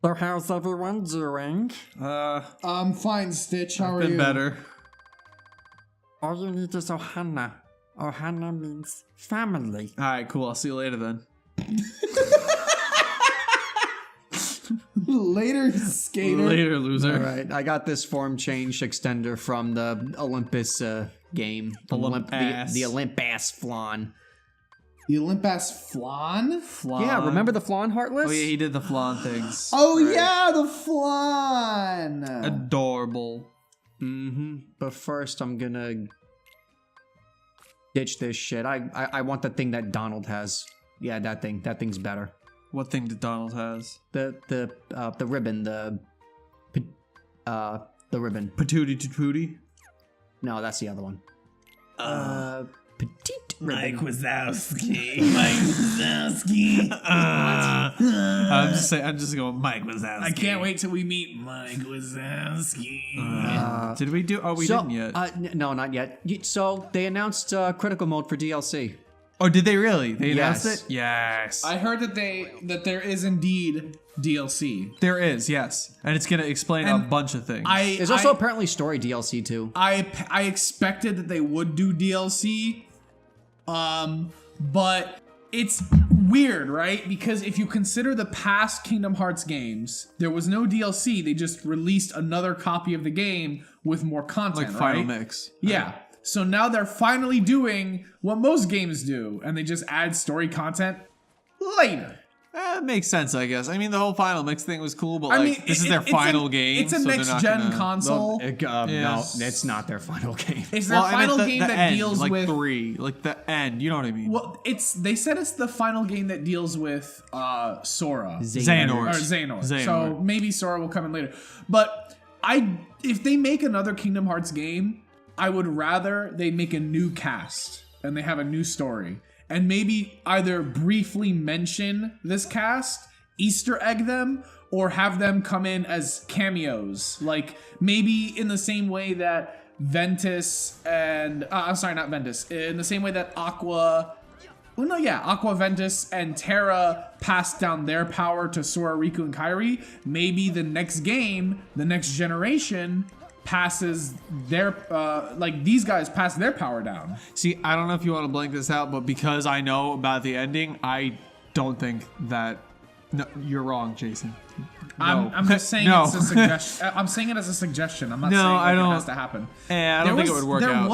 So how's everyone doing? I'm fine, Stitch. How are you? Been better. All you need is Ohana. Ohana means family. Alright, cool. I'll see you later then. Later, skater. Later, loser. All right, I got this form change extender from the Olympus game. The Olympus. the Olympus flan. The Olympus flan? Flan. Yeah, remember the flan, Heartless? Oh yeah, he did the flan things. Oh, Right. yeah, the flan. Adorable. But first, I'm gonna ditch this shit. I want the thing that Donald has. Yeah, that thing. That thing's better. What thing did Donald has? The ribbon. The ribbon. Patootie Patootie? No, that's the other one. Petite ribbon. Mike Wazowski. Mike Wazowski. I'm just going Mike Wazowski. I can't wait till we meet Mike Wazowski. Did we do? Oh, we didn't yet. No, not yet. So they announced critical mode for DLC. Oh, did they really? They announced Yes. it? Yes. I heard that there is indeed DLC. There is, yes. And it's going to explain a And bunch of things. There's also apparently story DLC too. I expected that they would do DLC, but it's weird, right? Because if you consider the past Kingdom Hearts games, there was no DLC. They just released another copy of the game with more content, like Final right? Mix. Yeah. So now they're finally doing what most games do, and they just add story content later. It makes sense, I guess. I mean, the whole Final Mix thing was cool, but I like, mean, this is their final game. It's a so they're next not gen gonna- console. No, Yes. it's not their final game. It's their Well, I meant final the game that end, deals like with 3, like the end. You know what I mean? Well, they said it's the final game that deals with Sora. Xehanort. Or Xehanort. So Xehanort. maybe Sora will come in later. But if they make another Kingdom Hearts game, I would rather they make a new cast and they have a new story. And maybe either briefly mention this cast, Easter egg them, or have them come in as cameos. Like maybe in the same way that Ventus and I'm sorry, not Ventus. In the same way that Aqua, Ventus and Terra passed down their power to Sora, Riku, and Kairi. Maybe the next game, the next generation, passes their these guys pass their power down. See, I don't know if you want to blank this out, but because I know about the ending, I don't think that. No, you're wrong, Jason. No. I'm just saying No. it's a suggestion. I'm saying it as a suggestion. I'm not No, saying I don't- it has to happen. I don't think it would work out.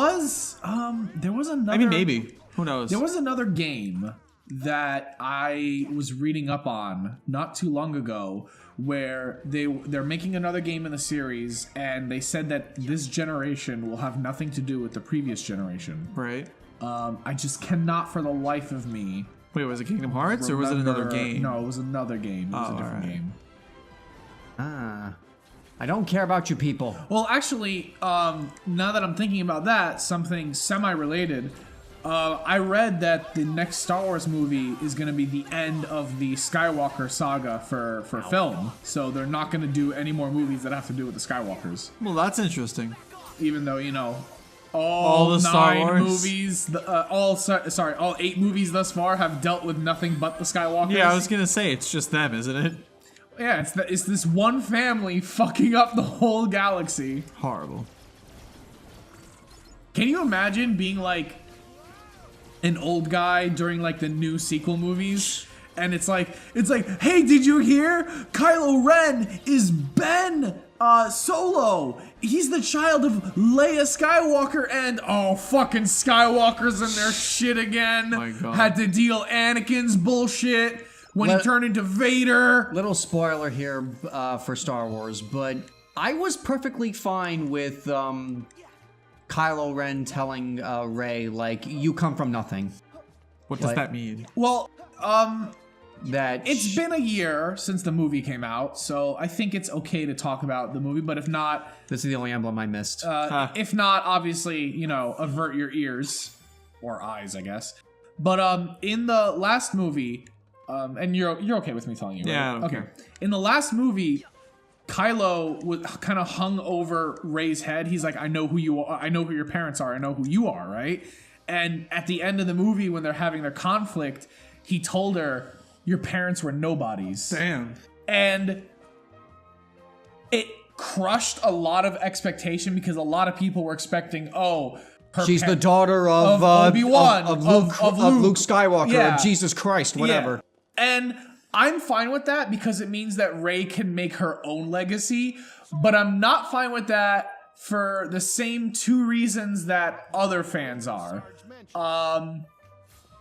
There was another. I mean, maybe. Who knows? There was another game that I was reading up on not too long ago where they're making another game in the series, and they said that this generation will have nothing to do with the previous generation. Right. I just cannot for the life of me. Wait, was it Kingdom Hearts or was it another remember- game? No, it was another game. It was a different alright. game. I don't care about you people. Well, actually, now that I'm thinking about that, something semi-related. I read that the next Star Wars movie is going to be the end of the Skywalker saga for film. So they're not going to do any more movies that have to do with the Skywalkers. Well, that's interesting. Even though, you know, all the Star 9 Wars? movies, all 8 movies thus far have dealt with nothing but the Skywalkers. Yeah, I was gonna say it's just them, isn't it? Yeah, it's this one family fucking up the whole galaxy. Horrible. Can you imagine being like an old guy during like the new sequel movies? And it's like, hey, did you hear? Kylo Ren is Ben Solo. He's the child of Leia Skywalker, and fucking Skywalker's in their shit again. My God. Had to deal Anakin's bullshit when he turned into Vader. Little spoiler here for Star Wars, but I was perfectly fine with Kylo Ren telling Rey, like, you come from nothing. What does What? that mean? Well, That it's been a year since the movie came out, so I think it's okay to talk about the movie, but if not, this is the only emblem I missed. if not, obviously, you know, avert your ears or eyes, I guess. But in the last movie, and you're okay with me telling you, right? Yeah, I don't okay. care. In the last movie, Kylo was kind of hung over Rey's head. He's like, I know who you are. I know who your parents are. I know who you are, right? And at the end of the movie, when they're having their conflict, he told her, your parents were nobodies. Damn. And it crushed a lot of expectation because a lot of people were expecting, she's the daughter of Obi-Wan, of Luke Skywalker, Yeah. of Jesus Christ, whatever. Yeah. And I'm fine with that because it means that Rey can make her own legacy, but I'm not fine with that for the same 2 reasons that other fans are.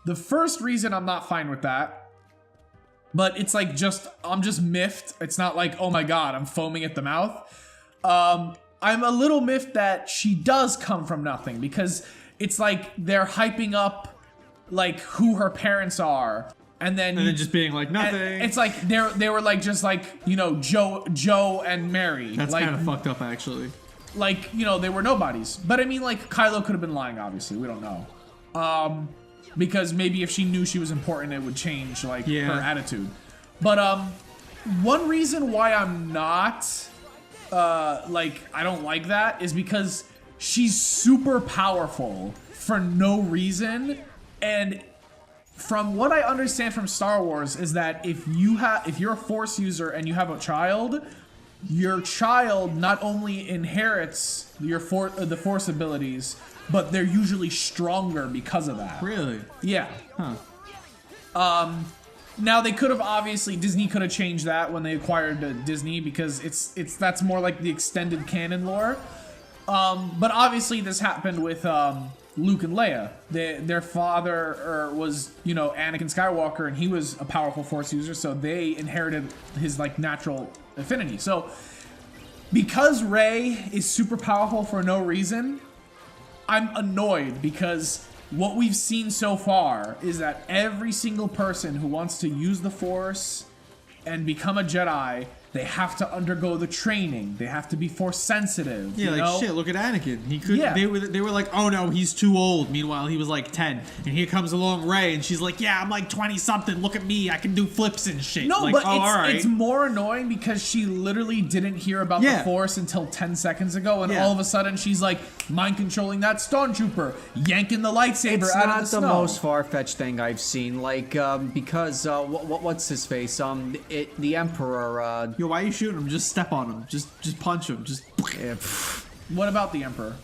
The first reason I'm not fine with that, but it's like I'm just miffed. It's not like, oh my god, I'm foaming at the mouth. I'm a little miffed that she does come from nothing because it's like they're hyping up like who her parents are. And then just being like nothing. It's like they were like just like, you know, Joe and Mary. That's like, kind of fucked up, actually. Like, you know, they were nobodies. But I mean, like, Kylo could have been lying, obviously. We don't know. Because maybe if she knew she was important, it would change, like, her attitude. But one reason why I'm not, like, I don't like that is because she's super powerful for no reason. And from what I understand from Star Wars is that if you're a Force user and you have a child, your child not only inherits the Force abilities, but they're usually stronger because of that. Really? Yeah. Huh. Now they could have Disney could have changed that when they acquired Disney because that's more like the extended canon lore. But obviously this happened with Luke and Leia. Their father was, you know, Anakin Skywalker, and he was a powerful Force user, so they inherited his like natural affinity. So because Rey is super powerful for no reason, I'm annoyed because what we've seen so far is that every single person who wants to use the Force and become a Jedi, they have to undergo the training. They have to be Force sensitive. Yeah, you like know? shit. Look at Anakin. He could. Yeah. They were like, oh no, he's too old. Meanwhile, he was like 10, and here comes along Rey, and she's like, yeah, I'm like 20 something. Look at me, I can do flips and shit. No, like, but all right. it's more annoying because she literally didn't hear about the Force until 10 seconds ago, and all of a sudden she's like mind controlling that stormtrooper, yanking the lightsaber It's out of not the the snow. most far-fetched thing I've seen. Like, because what's his face? The Emperor. Yo, why are you shooting him? Just step on him. Just punch him. Just. What about the Emperor?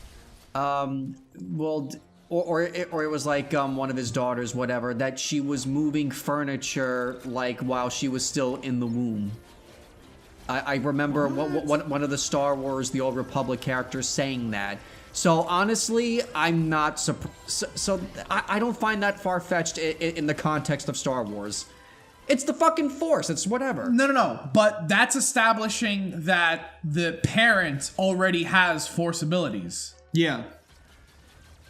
Well, or it was like one of his daughters, whatever, that she was moving furniture like while she was still in the womb. I remember one of the Star Wars, the Old Republic characters saying that. So honestly, I'm not surprised. So I don't find that far-fetched in the context of Star Wars. It's the fucking Force. It's whatever. No. But that's establishing that the parent already has Force abilities. Yeah.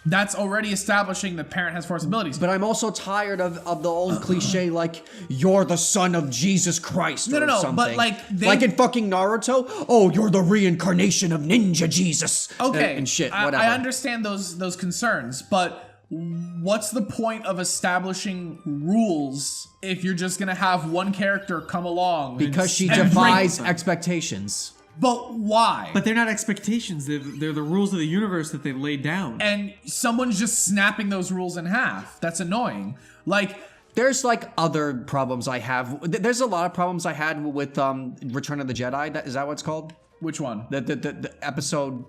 That's already establishing the parent has Force abilities. But I'm also tired of the old cliche, like, you're the son of Jesus Christ or No, something. but, like, like in fucking Naruto, oh, you're the reincarnation of Ninja Jesus. Okay, And shit, whatever. I understand those concerns, but what's the point of establishing rules if you're just gonna have one character come along? Because she and defies break- expectations. But why? But they're not expectations. They're the rules of the universe that they've laid down. And someone's just snapping those rules in half. That's annoying. Like, There's like other problems I have. There's a lot of problems I had with Return of the Jedi. Is that what it's called? which one? The episode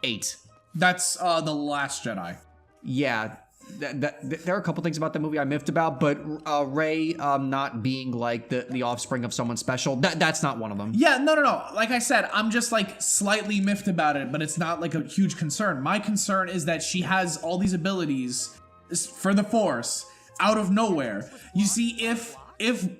8. That's the Last Jedi. Yeah. There are a couple things about the movie I miffed about, but Rey not being like the offspring of someone special, that's not one of them. Yeah, no. Like I said, I'm just like slightly miffed about it, but it's not like a huge concern. My concern is that she has all these abilities for the Force out of nowhere. You see, if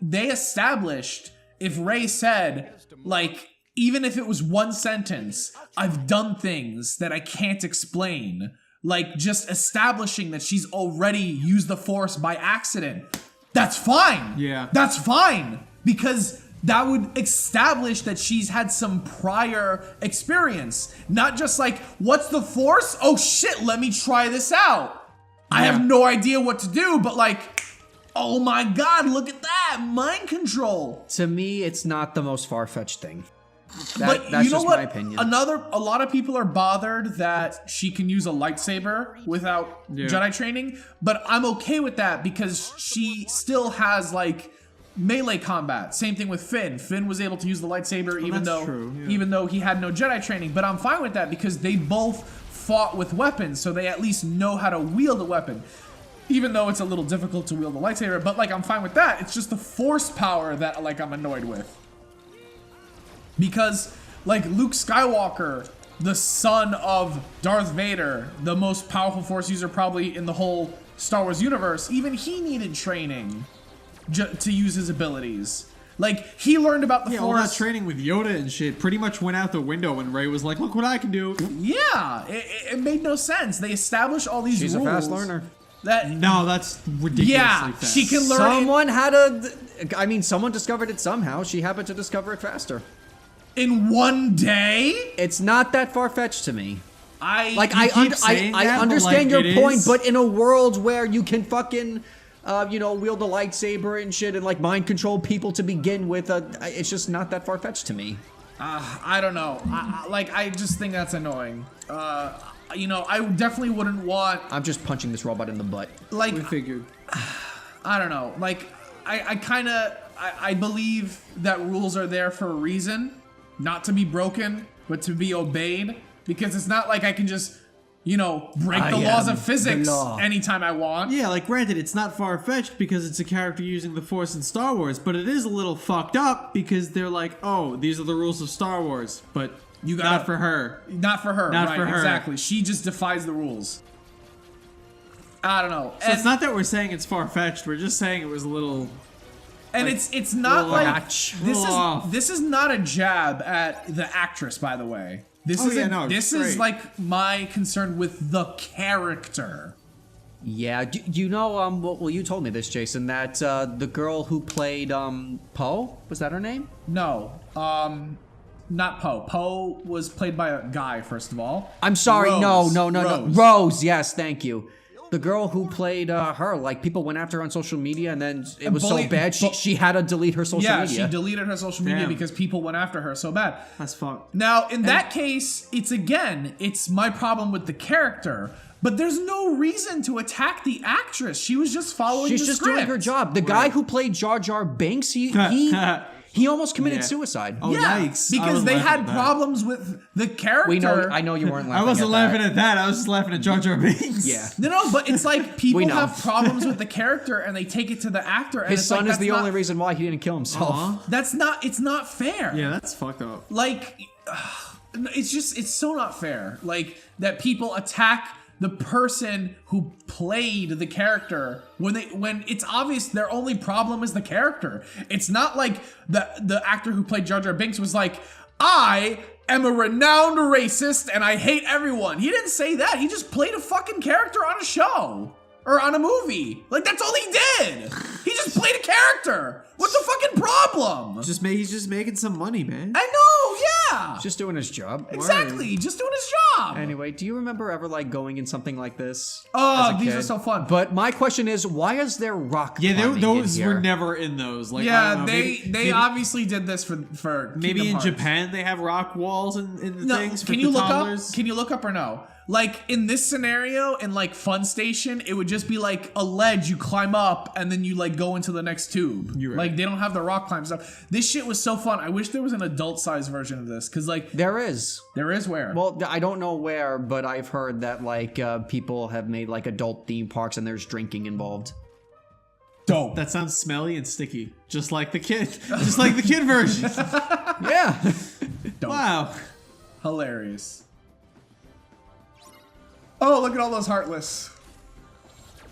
they established, if Rey said, like, even if it was one sentence, I've done things that I can't explain, like just establishing that she's already used the Force by accident, that's fine. Yeah. That's fine. Because that would establish that she's had some prior experience. Not just like, what's the Force? Oh shit, let me try this out. I have no idea what to do, but like, oh my god, look at that. Mind control. To me, it's not the most far-fetched thing. But That's you know just what? my opinion. A lot of people are bothered that she can use a lightsaber without Jedi training, but I'm okay with that because she still has like melee combat. Same thing with Finn. Finn was able to use the lightsaber that's true, yeah. even though he had no Jedi training. But I'm fine with that because they both fought with weapons, so they at least know how to wield a weapon. Even though it's a little difficult to wield a lightsaber, but like I'm fine with that. It's just the force power that like I'm annoyed with. Because like Luke Skywalker, the son of Darth Vader, the most powerful force user probably in the whole Star Wars universe, even he needed training to use his abilities. Like he learned about the Yeah, all that force. training with Yoda and shit pretty much went out the window when Rey was like, "Look what I can do." Yeah, it made no sense. They established all these She's rules. a fast learner. That No, that's ridiculously yeah, fast. she can learn. Someone had a. I mean, someone discovered it somehow. She happened to discover it faster. in one day. It's not that far fetched to me. Like You keep saying I that, but, understand like, your it point, is. but in a world where you can fucking, wield a lightsaber and shit and like mind control people to begin with, it's just not that far fetched to me. I don't know. I just think that's annoying. I definitely wouldn't want I'm just punching this robot in the butt. like. We figured. I don't know. Like, I believe that rules are there for a reason, not to be broken, but to be obeyed. Because it's not like I can just, break the laws of physics anytime I want. Yeah, like granted, it's not far fetched because it's a character using the Force in Star Wars, but it is a little fucked up because they're like, oh, these are the rules of Star Wars, but not for her. Not for her. Not right, for her. Exactly. She just defies the rules. I don't know. So it's not that we're saying it's far fetched. We're just saying it was a little. And like, it's not little like off. Little off. this is not a jab at the actress, by the way. This Oh, is yeah, no, this great. is like my concern with the character. Yeah, well, you told me this, Jason, that the girl who played Poe, was that her name? No, not Poe. Poe was played by a guy, first of all. I'm sorry, Rose. no. Rose. Rose, yes, thank you. The girl who played her, like people went after her on social media, and then it was so bad she had to delete her social Yeah, media. she deleted her social media Damn. because people went after her so bad. That's fucked. Now, in that case, it's my problem with the character. But there's no reason to attack the actress. She was just following She's the just script. doing her job. The guy who played Jar Jar Binks, he almost committed Yeah. suicide. Oh, Yeah, yikes. I because was they laughing had at that. problems with the character. We know. I know you weren't laughing. I wasn't at laughing that. at that. I was just laughing at Jar Jar Binks. Yeah. No, but it's like people We know. have problems with the character and they take it to the actor. And His it's son like, is that's the not- only reason why he didn't kill himself. It's not fair. Yeah, that's fucked up. Like, it's so not fair. Like that people attack the person who played the character when it's obvious their only problem is the character. It's not like the actor who played Jar Jar Binks was like, I am a renowned racist and I hate everyone. He didn't say that. He just played a fucking character on a show or on a movie. Like that's all he did. He just played a character. What's the fucking problem? He's just making some money, man. I know, yeah. Just doing his job. Exactly, just doing his job. Anyway, do you remember ever like going in something like this? Oh, as a these kid? are so fun. But my question is, why is there rock? Yeah, climbing those in were here? never in those. Like, I Yeah, don't know, they maybe, obviously did this for maybe Kingdom in Hearts. Japan they have rock walls in the No, things for can you look toddlers. up? Can you look up or no? Like in this scenario, in like Fun Station, it would just be like a ledge you climb up and then you like go into the next tube. You're right. Like they don't have the rock climb stuff. This shit was so fun. I wish there was an adult size version of this because like There is. there is where. Well, I don't know where, but I've heard that like people have made like adult theme parks and there's drinking involved. dope. That sounds smelly and sticky, just like the kid, just like the kid version. Yeah. Wow. Hilarious. Oh, look at all those heartless.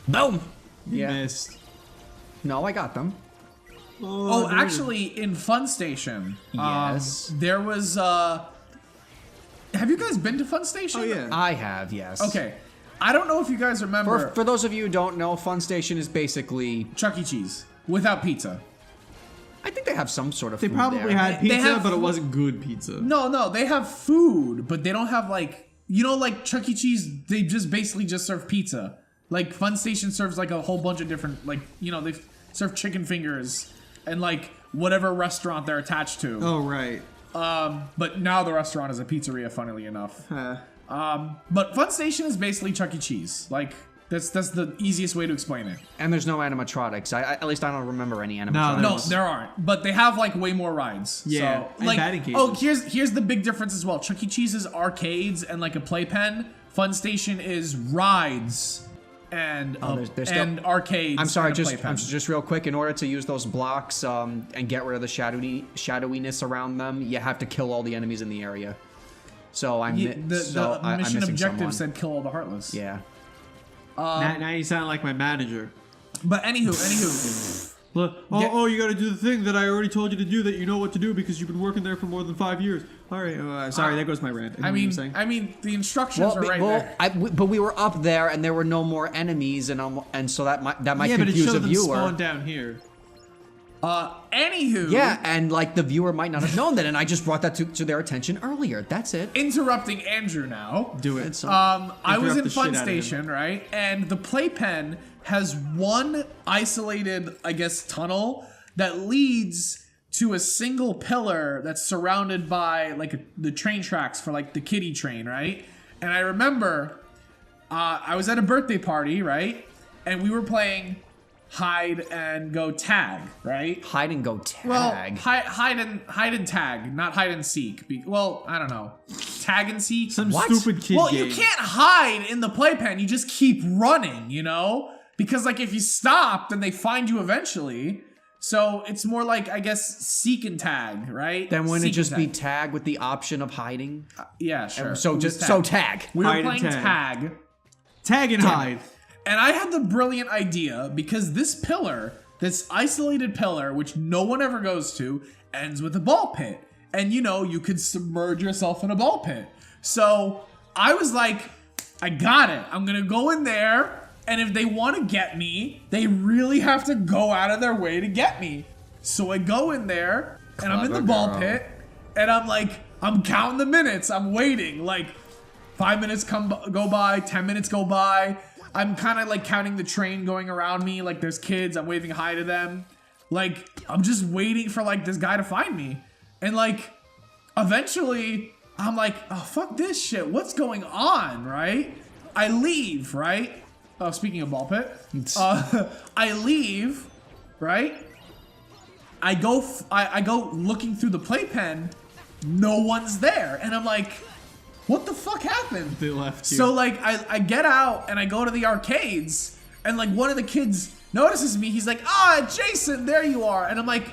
Boom. You Yeah. missed. No, I got them. Oh, actually, in Fun Station, Yes. there was. Have you guys been to Fun Station? Oh yeah. I have, yes. Okay, I don't know if you guys remember For those of you who don't know, Fun Station is basically. Chuck E. Cheese without pizza. I think they have some sort of. They food probably there. had They pizza, have- but it wasn't good pizza. No, they have food, but they don't have like like Chuck E. Cheese. They just basically just serve pizza. Like Fun Station serves like a whole bunch of different they serve chicken fingers and like whatever restaurant they're attached to. Oh right. But now the restaurant is a pizzeria, funnily enough. Uh, But Fun Station is basically Chuck E. Cheese. Like, That's the easiest way to explain it. And there's no animatronics. At least I don't remember any animatronics. No, there aren't. But they have like way more rides. Yeah, So, and like, batting cages. oh, here's the big difference as well. Chuck E. Cheese is arcades and like a playpen. Fun Station is rides and there's and arcades. I'm sorry, and a playpen. just real quick. In order to use those blocks and get rid of the shadowiness around them, you have to kill all the enemies in the area. So I'm the I'm mission missing objective someone. said kill all the Heartless. Yeah. Now you sound like my manager. But anywho. Look, you gotta do the thing that I already told you to do that you know what to do because you've been working there for more than 5 years. All right, sorry, there goes my rant. I mean, the instructions are right there. But we were up there and there were no more enemies, and so that might yeah, but it confuse showed a them viewer. spawn down here. Anywho. Yeah, and like the viewer might not have known that, and I just brought that to their attention earlier. That's it. Interrupting Andrew now. Do it. I was Interrupt in the Fun shit out of him. Station, right? And the playpen has one isolated, I guess, tunnel that leads to a single pillar that's surrounded by like the train tracks for like the kiddie train, right? And I remember I was at a birthday party, right? And we were playing hide and go tag, right? Hide and go tag. Well, hide and tag, not hide and seek. Well, I don't know. Tag and seek. Some What? stupid kid Well, game. you can't hide in the playpen. You just keep running, you know? Because like if you stop, then they find you eventually. So it's more like, I guess, seek and tag, right? Then wouldn't it Seek just and be tag. tag with the option of hiding? Yeah, sure. So It was just tag. tag. We were Hide and playing tag. tag. Tag and hide. And I had the brilliant idea because this pillar, this isolated pillar, which no one ever goes to, ends with a ball pit. And you know, you could submerge yourself in a ball pit. So I was like, I got it. I'm gonna go in there, and if they want to get me, they really have to go out of their way to get me. So I go in there, and I'm in the ball pit, and I'm like, I'm counting the minutes. I'm waiting. Like, 5 minutes go by, 10 minutes go by. I'm kind of like counting the train going around me. Like there's kids, I'm waving hi to them. Like I'm just waiting for like this guy to find me. And like eventually I'm like, oh fuck this shit. What's going on, right? I leave, right? Oh, speaking of ball pit. I leave, right? I go looking through the playpen. No one's there. And I'm like, what the fuck happened? They left you. So like I get out and I go to the arcades and like one of the kids notices me. He's like, Jason, there you are. And I'm like,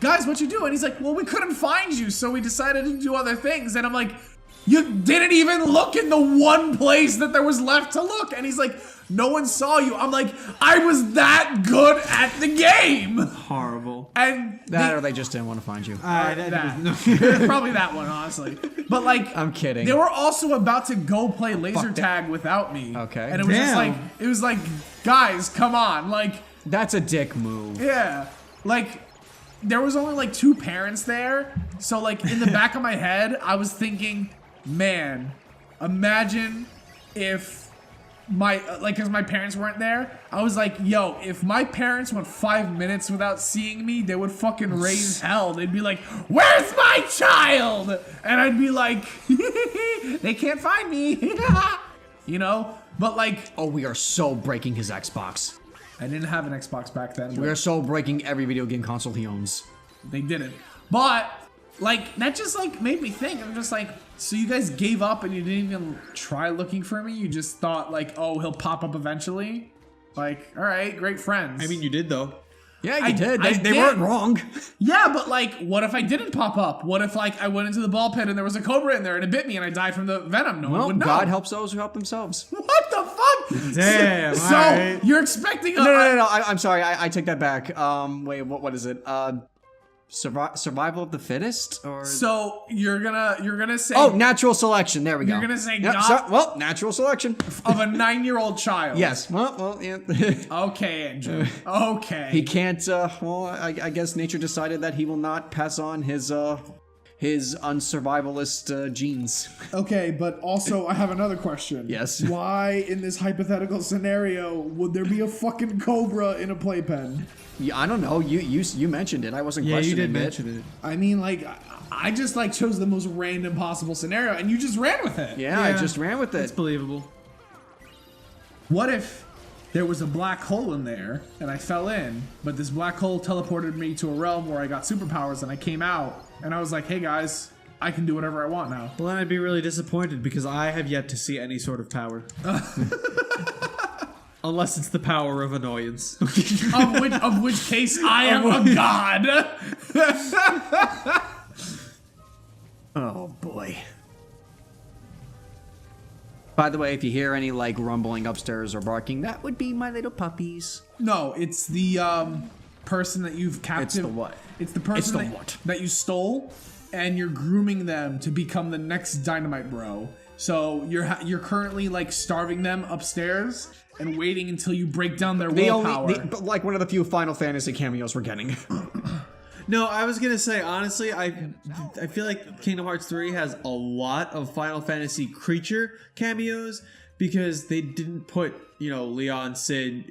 guys, what you doing? He's like, well, we couldn't find you, so we decided to do other things. And I'm like, you didn't even look in the one place that there was left to look. And he's like, no one saw you. I'm like, I was that good at the game. Horrible. And Or they just didn't want to find you. It's probably that one, honestly. But like, I'm kidding. They were also about to go play laser tag without me. Okay. And it was just Damn. like, it was like, guys, come on, like, That's a dick move. yeah, like, there was only like 2 parents there, so like in the back of my head, I was thinking, man, imagine if because my parents weren't there, I was like, yo, if my parents went 5 minutes without seeing me, they would fucking raise hell. They'd be like, where's my child? And I'd be like, they can't find me, you know? But like, Oh, we are so breaking his Xbox. I didn't have an Xbox back then. We but are so breaking every video game console he owns. They didn't. But like that just like made me think. I'm just like, so you guys gave up and you didn't even try looking for me? You just thought like, oh, he'll pop up eventually? Like, all right, great friends. I mean, you did though. Yeah, I you did. I They did. weren't wrong. yeah, but like, what if I didn't pop up? What if like I went into the ball pit and there was a cobra in there and it bit me and I died from the venom? No one Well, would know. God helps those who help themselves. What the fuck? Damn, So alright. you're expecting a No. I'm sorry. I take that back. Wait, what is it? Survival of the fittest, or So you're gonna say natural selection. There we go. You're gonna say Yep, God- natural selection. of a 9-year-old child. Yes. Well, yeah. Okay, Andrew. Okay. He can't. I guess nature decided that he will not pass on his unsurvivalist genes. Okay, but also I have another question. Yes. Why, in this hypothetical scenario, would there be a fucking cobra in a playpen? Yeah, I don't know. You mentioned it. I wasn't Yeah, you questioning did it. mention it. I mean, like, I just like chose the most random possible scenario, and you just ran with it. Yeah, I Yeah. just ran with It's it. believable. What if there was a black hole in there, and I fell in, but this black hole teleported me to a realm where I got superpowers, and I came out, and I was like, hey guys, I can do whatever I want now. Well, then I'd be really disappointed because I have yet to see any sort of power. Unless it's the power of annoyance. of which case I am a god. Oh boy. By the way, if you hear any like rumbling upstairs or barking, that would be my little puppies. No, it's the person that you've captured. It's the what? It's the person It's the that, what? that you stole, and you're grooming them to become the next Dynamite Bro. So you're currently like starving them upstairs and waiting until you break down their willpower. Like one of the few Final Fantasy cameos we're getting. No, I was gonna say, honestly, I feel like Kingdom Hearts 3 has a lot of Final Fantasy creature cameos because they didn't put, you know, Leon, Sid,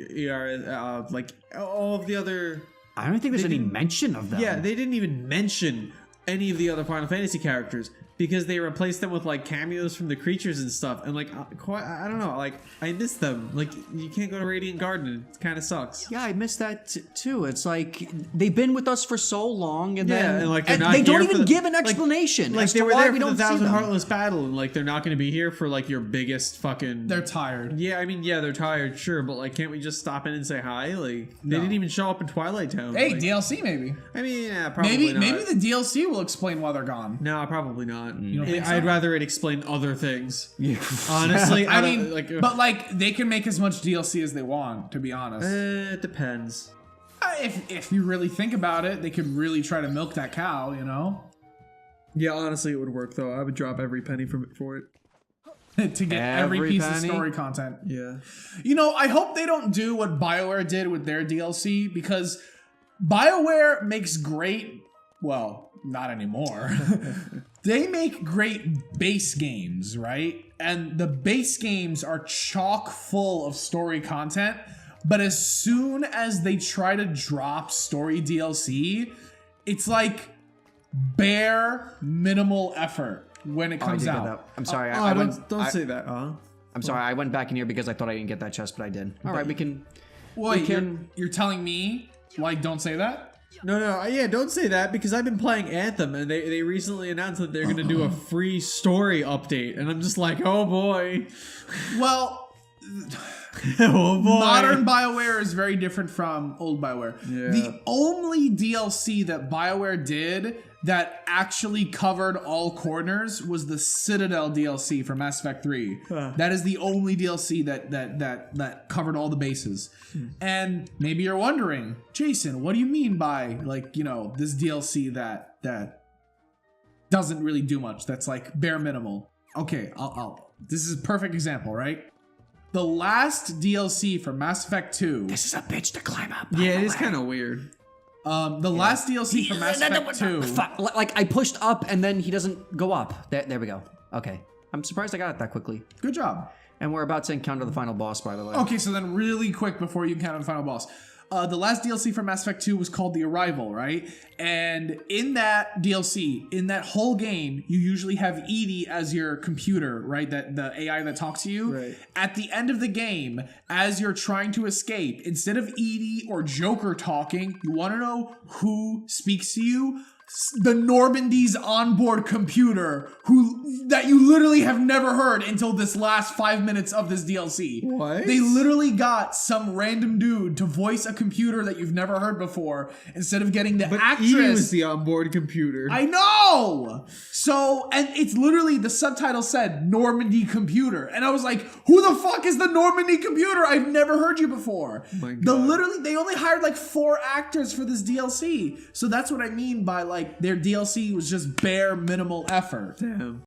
like all of the other... I don't think there's any mention of them. Yeah, they didn't even mention any of the other Final Fantasy characters because they replaced them with like cameos from the creatures and stuff. And like, I don't know, like I miss them. Like you can't go to Radiant Garden. It kind of sucks. Yeah, I missed that too. It's like they've been with us for so long, and then and like they're not they here don't for even the- give an explanation. Like as they to were why there we for the don't see Thousand them. Heartless battle, and like they're not going to be here for like your biggest fucking. They're tired. Yeah, I mean, yeah, they're tired, sure, but like, can't we just stop in and say hi? Like, they didn't even show up in Twilight Town. Hey, like, DLC maybe. I mean, yeah, probably not. Maybe the DLC will explain why they're gone. No, probably not. don't think so? I'd rather it explain other things. Honestly, I don't- mean, but like they can make as much DLC as they want. To be honest, it depends. if you really think about it, they could really try to milk that cow. You know, Yeah, honestly, it would work though. I would drop every penny for it. to get every Every piece penny? of story content. Yeah. You know, I hope they don't do what BioWare did with their DLC because BioWare makes great, well, not anymore. They make great base games, right? And the base games are chock full of story content, but as soon as they try to drop story DLC, it's like bare minimal effort when it Oh, I comes did get out. that. I'm sorry. Oh, I don't went. don't say that. I'm sorry. I went back in here because I thought I didn't get that chest, but I did. All right, we can. Wait, can- you're telling me, like, don't say that? No, yeah, don't say that because I've been playing Anthem and they recently announced that they're going to do a free story update and I'm just like, oh boy. Well, Oh boy. modern BioWare is very different from old BioWare. Yeah. The only DLC that BioWare did that actually covered all corners was the Citadel DLC for Mass Effect 3. That is the only DLC that covered all the bases. And maybe you're wondering, Jason, what do you mean by like, you know, this DLC that doesn't really do much, that's like bare minimal? Okay, I'll this is a perfect example, right? The last DLC for Mass Effect 2. This is a bitch to climb up. Yeah, it is kind of weird. The last DLC for Mass Effect 2. Like I pushed up and then he doesn't go up. There we go. Okay. I'm surprised I got it that quickly. Good job. And we're about to encounter the final boss, by the way. Okay, so then really quick before you encounter the final boss. The last DLC for Mass Effect 2 was called The Arrival, right? And in that DLC, in that whole game, you usually have Edie as your computer, right? That the AI that talks to you. Right. At the end of the game, as you're trying to escape, instead of Edie or Joker talking, you want to know who speaks to you? The Normandy's onboard computer, that you literally have never heard until this last 5 minutes of this DLC. What? They literally got some random dude to voice a computer that you've never heard before instead of getting the actress. Edie was the onboard computer. I know! So, and it's literally, the subtitle said Normandy computer. And I was like, who the fuck is the Normandy computer? I've never heard you before. my God. They only hired like 4 actors for this DLC. So that's what I mean by like their DLC was just bare minimal effort. Damn.